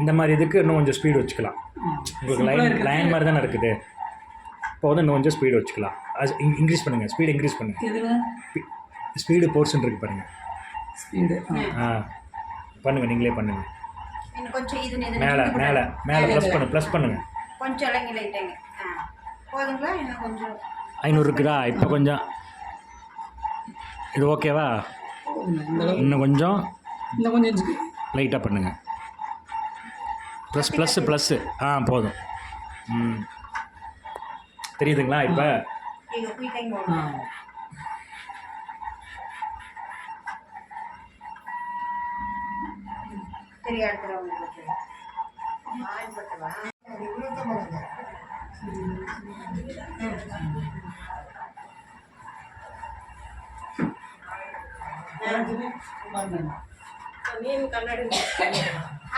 இந்த மாதிரி இதுக்கு இன்னும் கொஞ்சம் ஸ்பீடு வச்சுக்கலாம். உங்களுக்கு லைன் மாதிரி தானே இருக்குது. இப்போ வந்து இன்னும் கொஞ்சம் ஸ்பீடு வச்சுக்கலாம். இன்க்ரீஸ் பண்ணுங்கள், ஸ்பீடு இன்க்ரீஸ் பண்ணுங்கள். ஸ்பீடு போர்ஷன் இருக்குது பாருங்கள். ஸ்பீடு பண்ணுங்கள், நீங்களே பண்ணுங்கள். கொஞ்சம் இது மேலே மேலே மேலே ப்ளஸ் பண்ணுங்கள். கொஞ்சம் இலங்கிலைட்டேங்க. போதுங்களா? இன்னும் கொஞ்சம் 500 இருக்குதா? இப்போ கொஞ்சம் இது ஓகேவா? இன்னும் கொஞ்சம் லைட்டாக பண்ணுங்கள். ப்ளஸ்ஸு போதும். தெரியுதுங்களா? இப்போ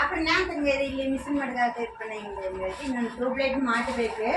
ಅಪ್ಪ ನಾನು ತಂಗೆ ಇಲ್ಲಿ ಮಿಸ್ ಮಾಡಿದಾಗ ಇನ್ನೊಂದು ಟ್ಯೂಬ್ ಲೈಟ್ ಮಾಡಬೇಕು.